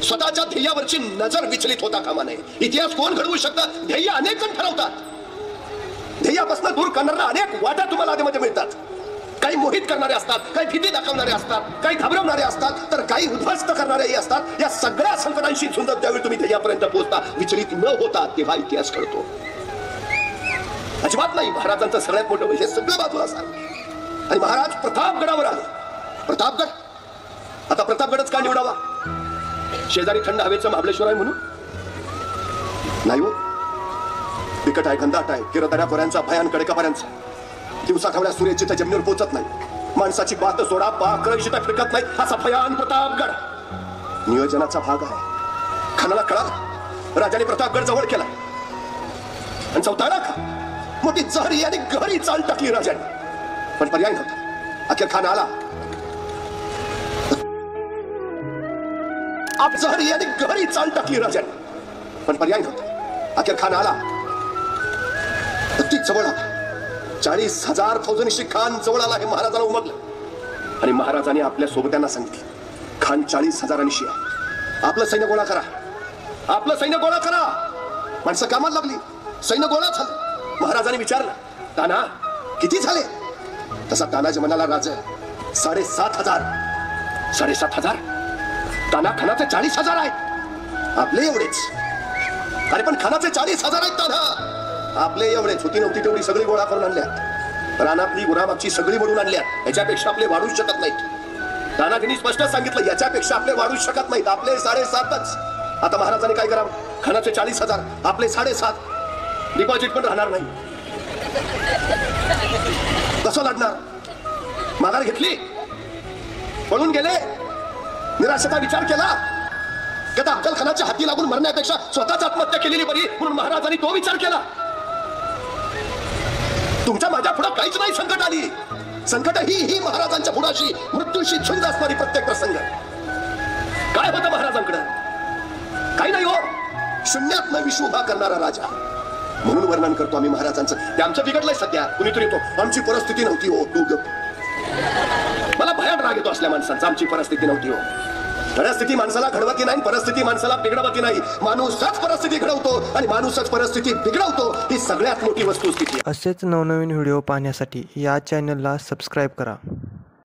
स्वतःच्या ध्येयावरची नजर विचलित होता कामा नये. इतिहास कोण घडवू शकतं? ध्येय अनेक जण ठरवतात. ध्येयापासून दूर करणाऱ्या अनेक वाटा तुम्हाला आधीमध्ये मिळतात. काही मोहित करणारे असतात, काही भीती दाखवणारे असतात, काही घाबरवणारे असतात, तर काही उद्ध्वस्त करणारेही असतात. या सगळ्या संकटांशी झुंजत ज्यावेळी तुम्ही ध्येयापर्यंत पोहोचता, विचलित न होता, तेव्हा इतिहास घडतो. अजिबात नाही. महाराजांचं सगळ्यात मोठं वैशिष्ट्य सगळं बाजूला सांग. आणि महाराज प्रतापगडावर आले. प्रतापगड, आता प्रतापगडच का निवडावा? शेजारी थंड हवेचं महाबळेश्वर आहे म्हणून नाही हो. बिकट आहे, घनदाट आहे, किरदऱ्या खोऱ्यांचा, भयान कडेकापर्यंतचा. दिवसा खवल्या सूर्याची त्या जमिनीवर पोहोचत नाही. माणसाची बात सोडा, पाकळ शिटा फिरकत नाही, असा भयान प्रतापगड नियोजनाचा भाग आहे. खानाला कळाला, राजाने प्रतापगड जवळ केला आणि चौथाळा मोठी जहरी आणि गहरी चाल टाकली राजाने. पण पर्याय नव्हता. अखेर खान आला. जहरी आणि गहरी चाल टाकली राजाने. पण पर्याय नव्हता. अखेर खान आला. अगदी जवळ आला. 40,000 फौजनिशी खान जवळ आला हे महाराजांना उमगलं. आणि महाराजांनी आपल्या सोबत्यांना सांगितलं, खान 40,000 आहे. आपलं सैन्य गोळा करा, आपलं सैन्य गोळा करा. माणसं कामाला लागली. सैन्य गोळा झालं. महाराजांनी विचारलं, ताना किती झाले? तसा तानाजी म्हणाला, राजा 7,500. 7,500? ताना, खानाचे 40,000 आहेत. आपले एवढेच. अरे पण खानाचे 40,000 आहेत ताना. आपले एवढेच. होती नव्हती तेवढी सगळी गोळा करून आणल्यात. रानातली गुरामागची सगळी म्हणून आणल्यात. याच्यापेक्षा आपले वाढूच शकत नाहीत. तानाजींनी स्पष्ट सांगितलं, याच्यापेक्षा आपले वाढूच शकत नाहीत. आपले 7,500च. आता महाराजांनी काय करावं? खानाचे 40,000, आपले 7,500. डिपॉझिट पण राहणार नाही. कसं लढणार? माघार घेतली, पळून गेले, निराशेचा विचार केला. कदा अफजल खानाच्या हाती लागून मरण्यापेक्षा स्वतःच आत्महत्या केलेली बरी, म्हणून महाराजांनी तो विचार केला. तुमच्या माझ्या पुढे काहीच नाही संकट आली. संकट ही महाराजांच्या पुढाशी मृत्यूशी झुंज असणारी प्रत्येक प्रसंग. काय होतं महाराजांकडे? काही नाही हो. शून्यात न विश्व उभा करणारा राजा म्हणून वर्णन करतो आम्ही महाराजांचं. ते आमचं बिघडलंय सध्या. कुणीतरी येतो, आमची परिस्थिती नव्हती हो. तू गप. मला भयान राग येतो असल्या माणसांचा. आमची परिस्थिती नव्हती हो. परिस्थिती माणसाला घडवती नाही, परिस्थिती माणसाला बिघडवती नाही. माणूसच परिस्थिती घडवतो आणि माणूसच परिस्थिती बिघडवतो. ही सगळ्यात मोठी वस्तुस्थिती. असेच नवनवीन व्हिडिओ पाहण्यासाठी या चॅनलला सबस्क्राईब करा.